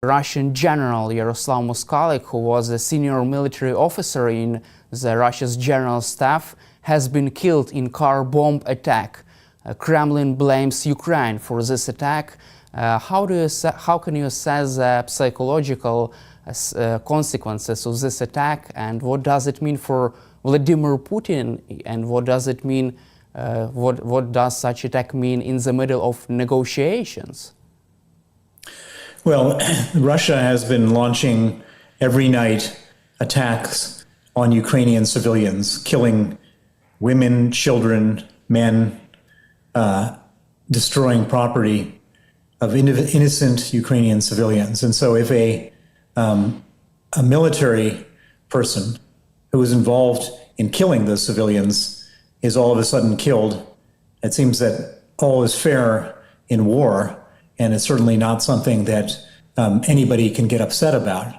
Russian general Yaroslav Moskalik, who was a senior military officer in the Russia's general staff, has been killed in car bomb attack. Kremlin blames Ukraine for this attack. How can you assess the psychological consequences of this attack, and what does it mean for Vladimir Putin, and what does it mean? What does such attack mean in the middle of negotiations? Well, Russia has been launching every night attacks on Ukrainian civilians, killing women, children, men, destroying property of innocent Ukrainian civilians. And so if a military person who was involved in killing those civilians is all of a sudden killed, it seems that all is fair in war, and it's certainly not something that anybody can get upset about.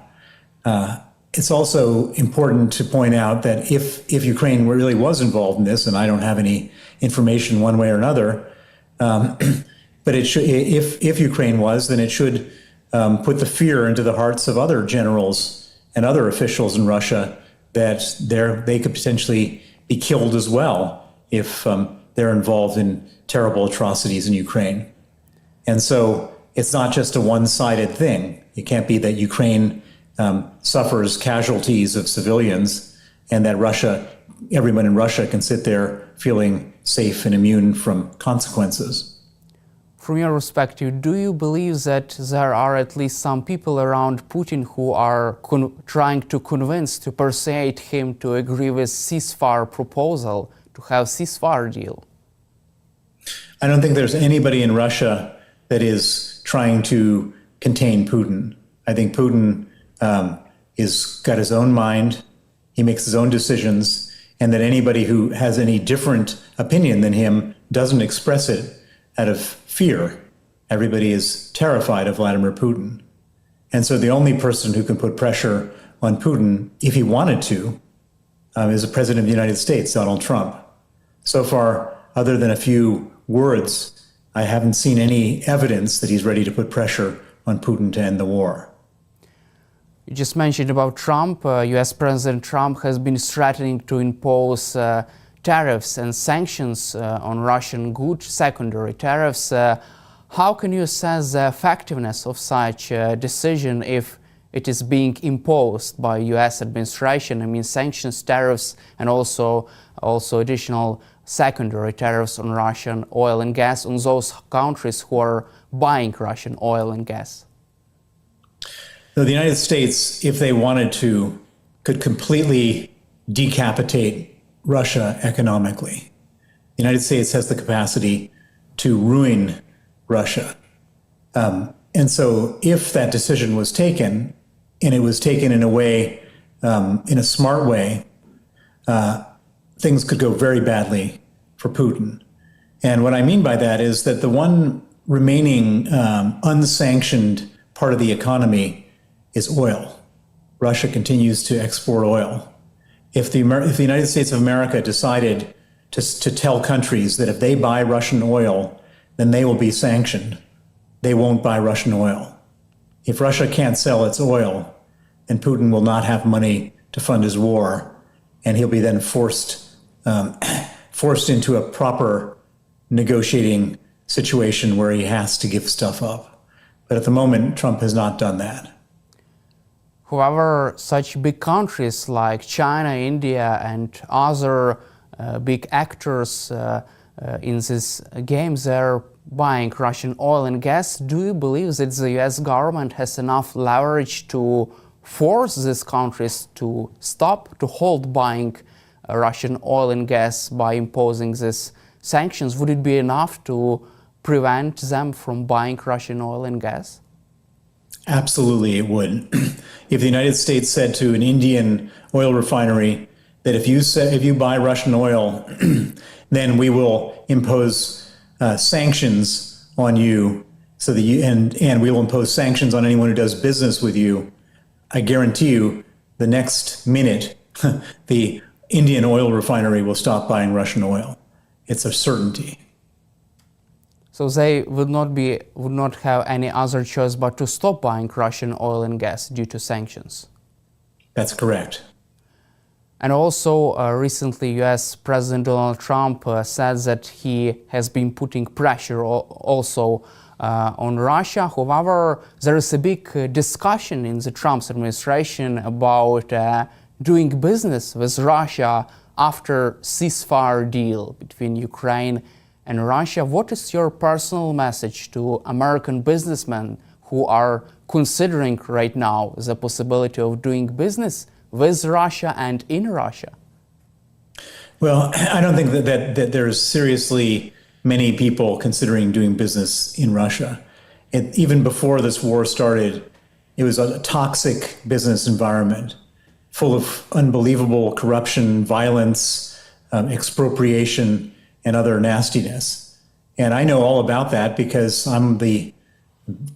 It's also important to point out that if Ukraine really was involved in this, and I don't have any information one way or another, but it should, if Ukraine was, then it should put the fear into the hearts of other generals and other officials in Russia that they could potentially be killed as well if they're involved in terrible atrocities in Ukraine. And so it's not just a one-sided thing. It can't be that Ukraine suffers casualties of civilians and that everyone in Russia can sit there feeling safe and immune from consequences. From your perspective, do you believe that there are at least some people around Putin who are trying to persuade him to agree with ceasefire proposal, to have ceasefire deal? I don't think there's anybody in Russia that is trying to contain Putin. I think Putin is got his own mind, he makes his own decisions, and that anybody who has any different opinion than him doesn't express it out of fear. Everybody is terrified of Vladimir Putin. And so the only person who can put pressure on Putin, if he wanted to, is the President of the United States, Donald Trump. So far, other than a few words, I haven't seen any evidence that he's ready to put pressure on Putin to end the war. You just mentioned about Trump. US President Trump has been threatening to impose tariffs and sanctions on Russian goods, secondary tariffs. How can you assess the effectiveness of such a decision if it is being imposed by US administration? I mean, sanctions, tariffs, and also additional secondary tariffs on Russian oil and gas on those countries who are buying Russian oil and gas. So the United States, if they wanted to, could completely decapitate Russia economically. The United States has the capacity to ruin Russia. And so if that decision was taken, and it was taken in a way, in a smart way, things could go very badly for Putin. And what I mean by that is that the one remaining unsanctioned part of the economy is oil. Russia continues to export oil. If the United States of America decided to tell countries that if they buy Russian oil, then they will be sanctioned, they won't buy Russian oil. If Russia can't sell its oil, then Putin will not have money to fund his war, and he'll be then forced into a proper negotiating situation where he has to give stuff up. But at the moment, Trump has not done that. However, such big countries like China, India, and other big actors in this game, they're buying Russian oil and gas. Do you believe that the US government has enough leverage to force these countries to stop, to hold buying Russian oil and gas by imposing these sanctions? Would it be enough to prevent them from buying Russian oil and gas? Absolutely, it would. If the United States said to an Indian oil refinery that if you buy Russian oil, then we will impose sanctions on you, so that and we will impose sanctions on anyone who does business with you, I guarantee you, the next minute, the Indian oil refinery will stop buying Russian oil. It's a certainty. So they would not have any other choice but to stop buying Russian oil and gas due to sanctions. That's correct. And also, recently, U.S. President Donald Trump said that he has been putting pressure also on Russia. However, there is a big discussion in the Trump administration about doing business with Russia after ceasefire deal between Ukraine and Russia. What is your personal message to American businessmen who are considering right now the possibility of doing business with Russia and in Russia? Well, I don't think that there's seriously many people considering doing business in Russia. Even before this war started, it was a toxic business environment full of unbelievable corruption, violence, expropriation, and other nastiness. And I know all about that because I'm the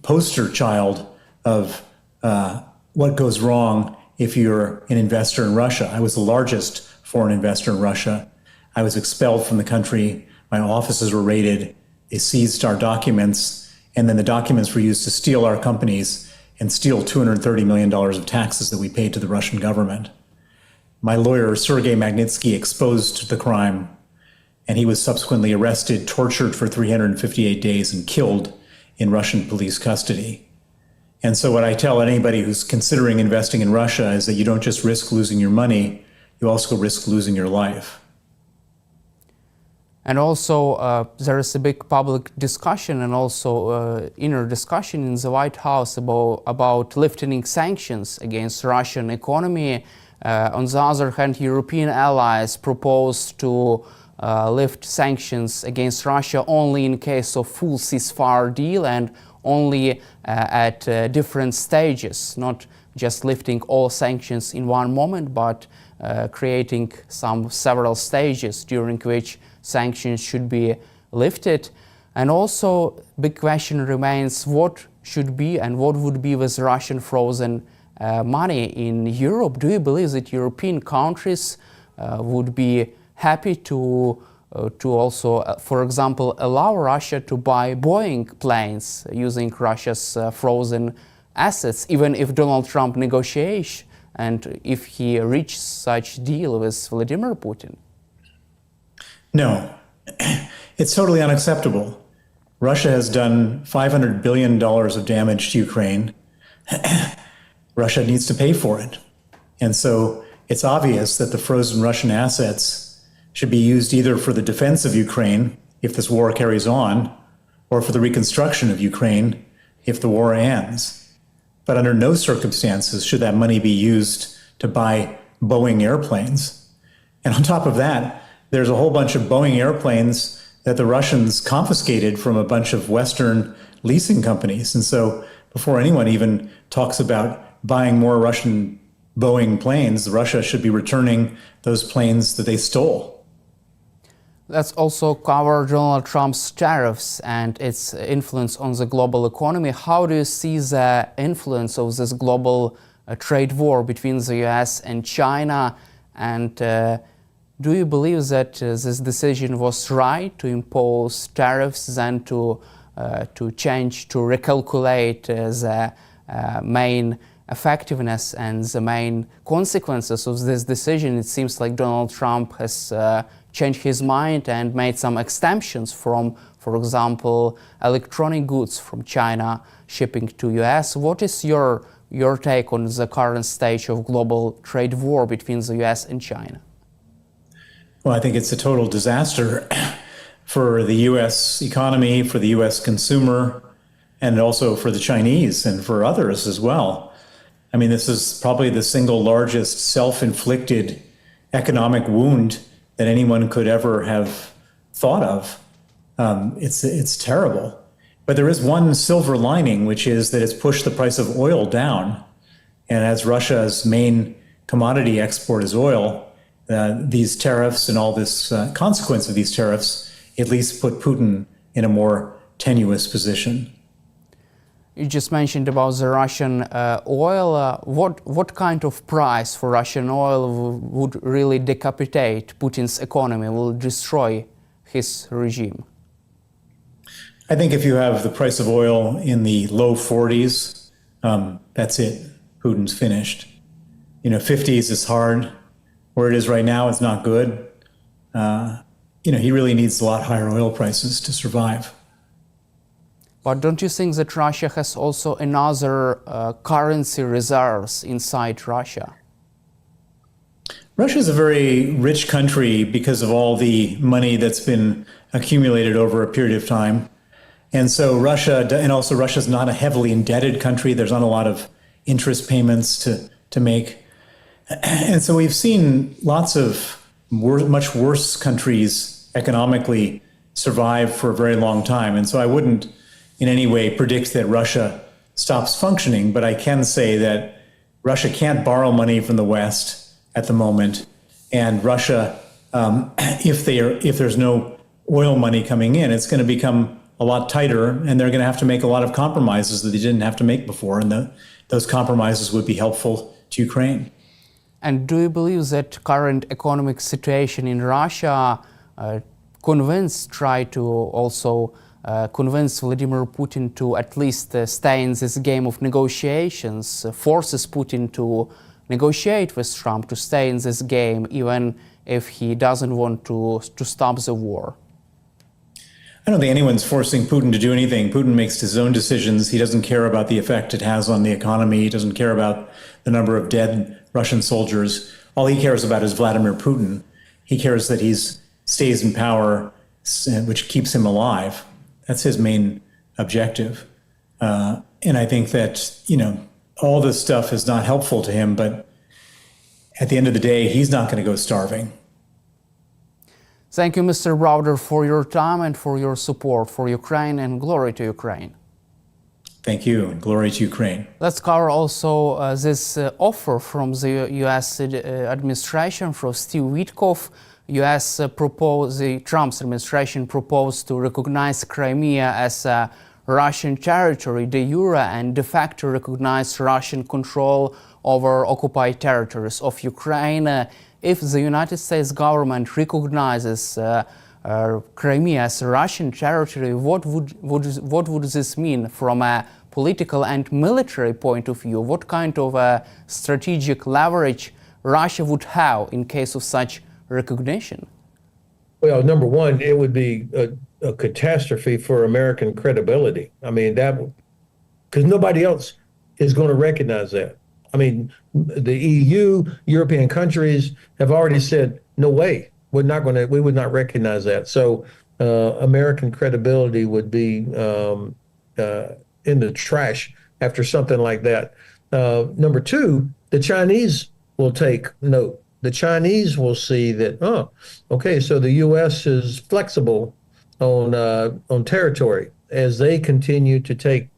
poster child of what goes wrong if you're an investor in Russia. I was the largest foreign investor in Russia. I was expelled from the country. My offices were raided. They seized our documents, and then the documents were used to steal our companies and steal $230 million of taxes that we paid to the Russian government. My lawyer, Sergei Magnitsky, exposed the crime, and he was subsequently arrested, tortured for 358 days, and killed in Russian police custody. And so what I tell anybody who's considering investing in Russia is that you don't just risk losing your money, you also risk losing your life. And also, there is a big public discussion and also inner discussion in the White House about lifting sanctions against Russian economy. On the other hand, European allies proposed to lift sanctions against Russia only in case of full ceasefire deal and only at different stages, not just lifting all sanctions in one moment, but creating several stages during which sanctions should be lifted. And also, big question remains what should be and what would be with Russian frozen money in Europe. Do you believe that European countries would be happy to also, for example, allow Russia to buy Boeing planes using Russia's frozen assets, even if Donald Trump negotiates and if he reaches such deal with Vladimir Putin? No, it's totally unacceptable. Russia has done $500 billion of damage to Ukraine. Russia needs to pay for it. And so it's obvious that the frozen Russian assets should be used either for the defense of Ukraine, if this war carries on, or for the reconstruction of Ukraine, if the war ends. But under no circumstances should that money be used to buy Boeing airplanes. And on top of that, there's a whole bunch of Boeing airplanes that the Russians confiscated from a bunch of Western leasing companies. And so before anyone even talks about buying more Russian Boeing planes, Russia should be returning those planes that they stole. Let's also cover Donald Trump's tariffs and its influence on the global economy. How do you see the influence of this global trade war between the US and China? And do you believe that this decision was right to impose tariffs, then to change, to recalculate the main effectiveness and the main consequences of this decision? It seems like Donald Trump has changed his mind and made some exemptions from, for example, electronic goods from China shipping to US. What is your take on the current stage of global trade war between the US and China? Well, I think it's a total disaster for the US economy, for the US consumer, and also for the Chinese and for others as well. I mean, this is probably the single largest self-inflicted economic wound that anyone could ever have thought of. It's terrible. But there is one silver lining, which is that it's pushed the price of oil down. And as Russia's main commodity export is oil, these tariffs and all this consequence of these tariffs at least put Putin in a more tenuous position. You just mentioned about the Russian oil. What kind of price for Russian oil would really decapitate Putin's economy, will destroy his regime? I think if you have the price of oil in the low 40s, that's it. Putin's finished. 50s is hard. Where it is right now, it's not good. He really needs a lot higher oil prices to survive. But don't you think that Russia has also another currency reserves inside Russia? Russia is a very rich country because of all the money that's been accumulated over a period of time. And so Russia's not a heavily indebted country. There's not a lot of interest payments to make. And so we've seen lots of much worse countries economically survive for a very long time. And so I wouldn't in any way predict that Russia stops functioning, but I can say that Russia can't borrow money from the West at the moment. And Russia, if there's no oil money coming in, it's going to become a lot tighter, and they're going to have to make a lot of compromises that they didn't have to make before. And those compromises would be helpful to Ukraine. And do you believe that current economic situation in Russia try to also convince Vladimir Putin to at least stay in this game of negotiations, forces Putin to negotiate with Trump, to stay in this game, even if he doesn't want to stop the war? I don't think anyone's forcing Putin to do anything. Putin makes his own decisions. He doesn't care about the effect it has on the economy. He doesn't care about the number of dead Russian soldiers. All he cares about is Vladimir Putin. He cares that he stays in power, which keeps him alive. That's his main objective. And I think that, all this stuff is not helpful to him, but at the end of the day, he's not going to go starving. Thank you, Mr. Browder, for your time and for your support for Ukraine, and glory to Ukraine. Thank you, and glory to Ukraine. Let's cover also this offer from the U.S. administration from Steve Witkoff. Trump's administration proposed to recognize Crimea as a Russian territory de jure and de facto recognize Russian control over occupied territories of Ukraine. If the United States government recognizes Crimea as a Russian territory, what would this mean from a political and military point of view? What kind of strategic leverage Russia would have in case of such recognition? Well, number one, it would be a catastrophe for American credibility. I mean, because nobody else is going to recognize that. I mean, the EU, European countries have already said, no way, we would not recognize that. So American credibility would be in the trash after something like that. Number two, the Chinese will take note. The Chinese will see that, okay, so the U.S. is flexible on territory as they continue to take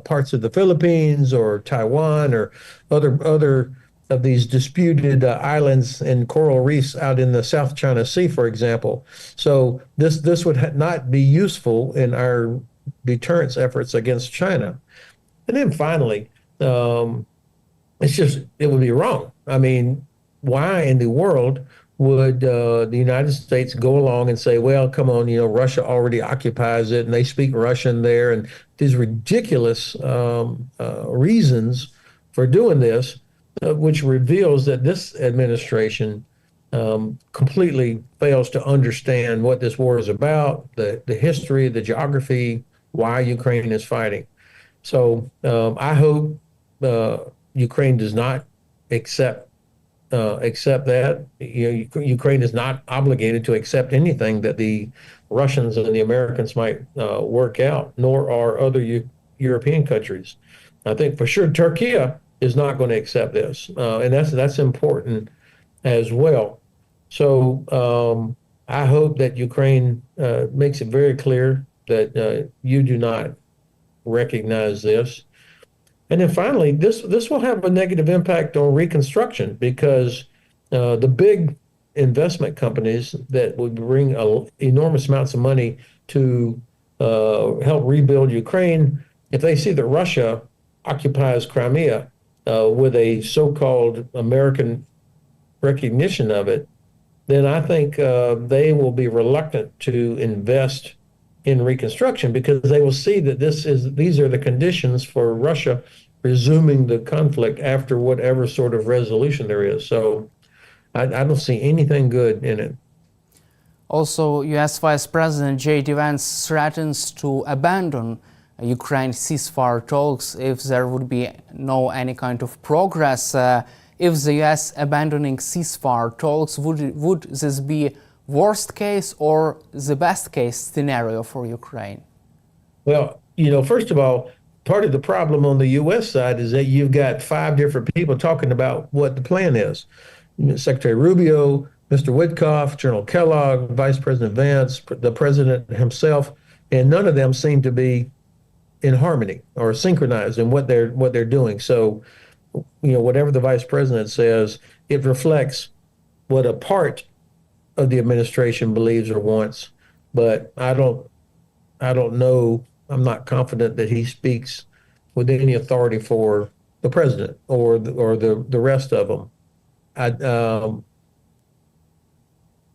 parts of the Philippines or Taiwan or other of these disputed islands and coral reefs out in the South China Sea, for example. So this would not be useful in our deterrence efforts against China. And then finally, it would be wrong. I mean, why in the world would the United States go along and say, well, come on, Russia already occupies it and they speak Russian there, and these ridiculous reasons for doing this, which reveals that this administration completely fails to understand what this war is about, the history, the geography, why Ukraine is fighting. So I hope Ukraine does not accept that. Ukraine is not obligated to accept anything that the Russians and the Americans might work out, nor are other European countries. I think for sure Turkey is not going to accept this, and that's important as well. So I hope that Ukraine makes it very clear that you do not recognize this. And then finally, this will have a negative impact on reconstruction, because the big investment companies that would bring enormous amounts of money to help rebuild Ukraine, if they see that Russia occupies Crimea with a so-called American recognition of it, then I think they will be reluctant to invest in reconstruction because they will see that these are the conditions for Russia resuming the conflict after whatever sort of resolution there is. So I don't see anything good in it. Also, US Vice President J.D. Vance threatens to abandon Ukraine ceasefire talks if there would be no any kind of progress. If the US abandoning ceasefire talks, would this be worst case or the best case scenario for Ukraine? Well, first of all, part of the problem on the U.S. side is that you've got 5 different people talking about what the plan is. Secretary Rubio, Mr. Witkoff, General Kellogg, Vice President Vance, the president himself, and none of them seem to be in harmony or synchronized in what they're doing. So, whatever the vice president says, it reflects what a part of the administration believes or wants. But I don't know. I'm not confident that he speaks with any authority for the president or the rest of them.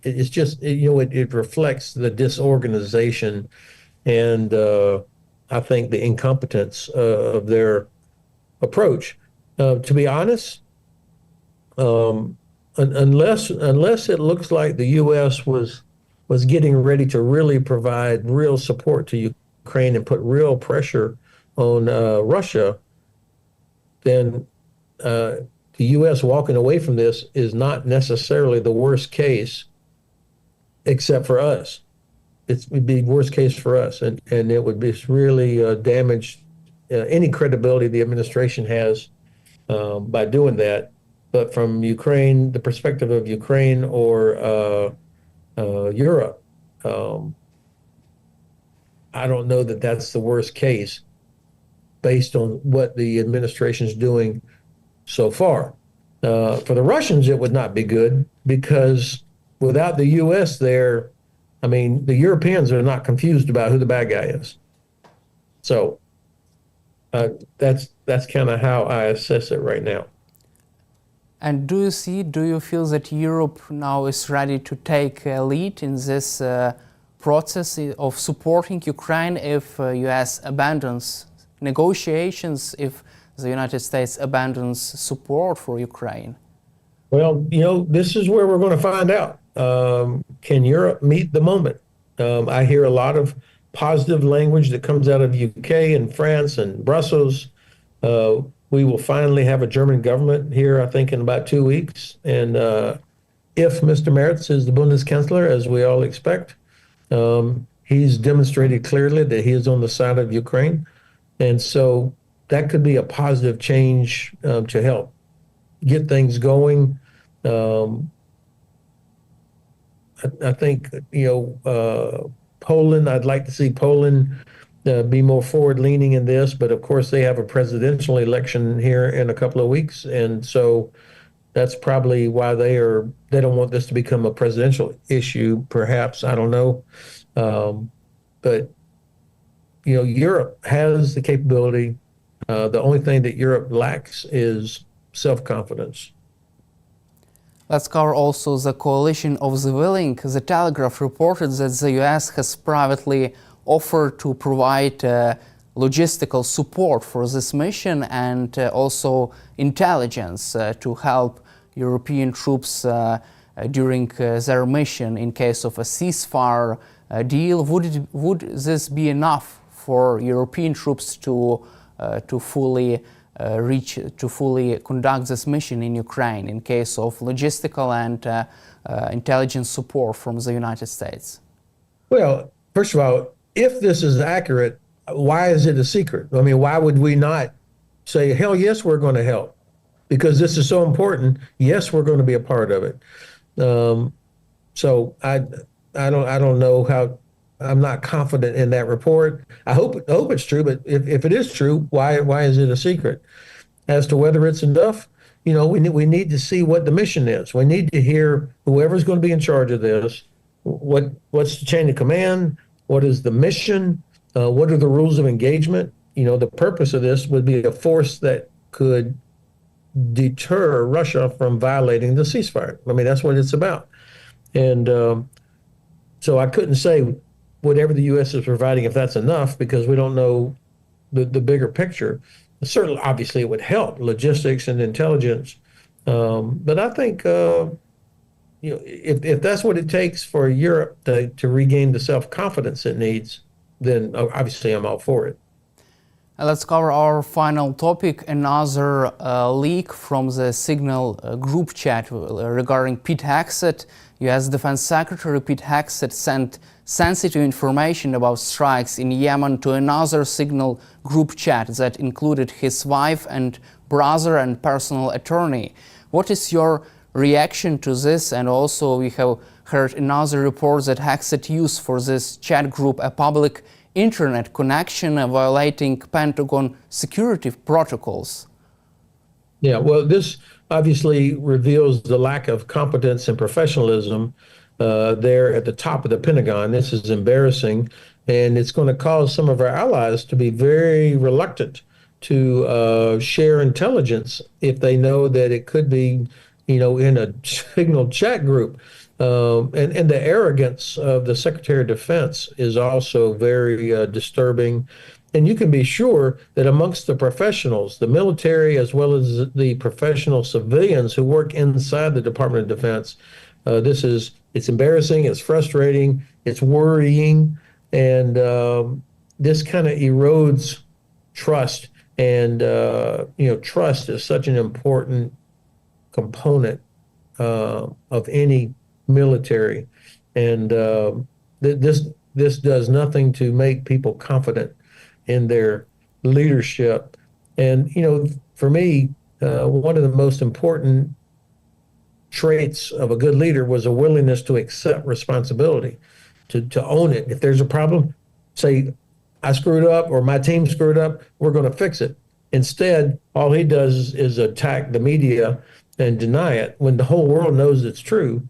It's just it reflects the disorganization and I think the incompetence of their approach. To be honest, unless it looks like the U.S. was getting ready to really provide real support to Ukraine and put real pressure on Russia, then the U.S. walking away from this is not necessarily the worst case, except for us. It would be worst case for us, and it would be really damage any credibility the administration has by doing that. But from Ukraine, the perspective of Ukraine or Europe, I don't know that that's the worst case based on what the administration is doing so far. For the Russians, it would not be good because without the U.S. there, the Europeans are not confused about who the bad guy is. So that's kind of how I assess it right now. And do you feel that Europe now is ready to take a lead in this process of supporting Ukraine if U.S. abandons negotiations, if the United States abandons support for Ukraine? Well, this is where we're going to find out. Can Europe meet the moment? I hear a lot of positive language that comes out of UK and France and Brussels. We will finally have a German government here, I think, in about 2 weeks. And if Mr. Merz is the Bundeskanzler, as we all expect, he's demonstrated clearly that he is on the side of Ukraine. And so that could be a positive change to help get things going. I think, Poland, I'd like to see Poland be more forward-leaning in this, but of course they have a presidential election here in a couple of weeks, and so that's probably why they don't want this to become a presidential issue, perhaps, I don't know. But, Europe has the capability. The only thing that Europe lacks is self-confidence. Let's cover also the coalition of the willing. The Telegraph reported that the US has privately offered to provide logistical support for this mission and also intelligence to help European troops during their mission in case of a ceasefire deal. Would this be enough for European troops to fully conduct this mission in Ukraine in case of logistical and intelligence support from the United States? Well, first of all, if this is accurate, why is it a secret? Why would we not say, hell yes, we're going to help? Because this is so important. Yes, we're going to be a part of it. So I don't know how. I'm not confident in that report. I hope it's true, but if it is true, why is it a secret? As to whether it's enough, we need to see what the mission is. We need to hear whoever's going to be in charge of this. What's the chain of command? What is the mission? What are the rules of engagement? The purpose of this would be a force that could deter Russia from violating the ceasefire. That's what it's about. And so I couldn't say whatever the U.S. is providing, if that's enough, because we don't know the bigger picture. Certainly, obviously, it would help logistics and intelligence. But I think if that's what it takes for Europe to regain the self-confidence it needs, then obviously I'm all for it. Let's cover our final topic, another leak from the Signal group chat regarding Pete Haxet. U.S. Defense Secretary Pete Haxet sent sensitive information about strikes in Yemen to another Signal group chat that included his wife and brother and personal attorney. What is your reaction to this? And also we have heard another report that Haxet used for this chat group a public internet connection violating Pentagon security protocols. Yeah, well, this obviously reveals the lack of competence and professionalism there at the top of the Pentagon. This is embarrassing, and it's going to cause some of our allies to be very reluctant to share intelligence if they know that it could be, in a Signal chat group. And the arrogance of the Secretary of Defense is also very disturbing. And you can be sure that amongst the professionals, the military, as well as the professional civilians who work inside the Department of Defense, it's embarrassing, it's frustrating, it's worrying, and this kind of erodes trust. And, trust is such an important component of any military, and this does nothing to make people confident in their leadership. And for me, one of the most important traits of a good leader was a willingness to accept responsibility, to own it. If there's a problem, say, I screwed up or my team screwed up, we're going to fix it. Instead, all he does is attack the media and deny it when the whole world knows it's true.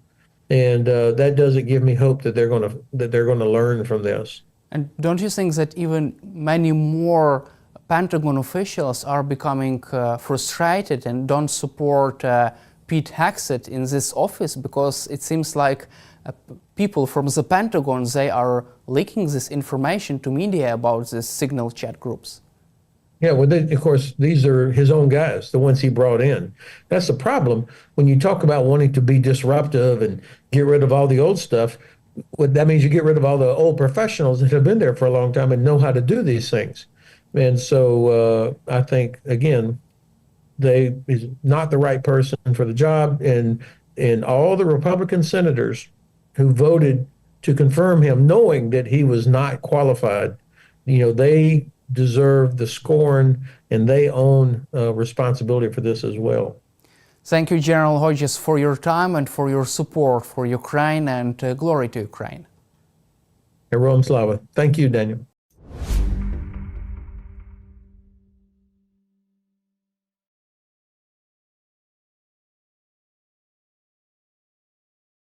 And that doesn't give me hope that they're going to learn from this. And don't you think that even many more Pentagon officials are becoming frustrated and don't support Pete Haxet in this office, because it seems like people from the Pentagon, they are leaking this information to media about these Signal chat groups? Yeah, well, of course, these are his own guys, the ones he brought in. That's the problem. When you talk about wanting to be disruptive and get rid of all the old stuff, what that means you get rid of all the old professionals that have been there for a long time and know how to do these things. And so I think, again, he's not the right person for the job. And all the Republican senators who voted to confirm him, knowing that he was not qualified, they deserve the scorn, and they own responsibility for this as well. Thank you, General Hodges, for your time and for your support for Ukraine, and glory to Ukraine. Heroam Slava. Thank you, Daniel.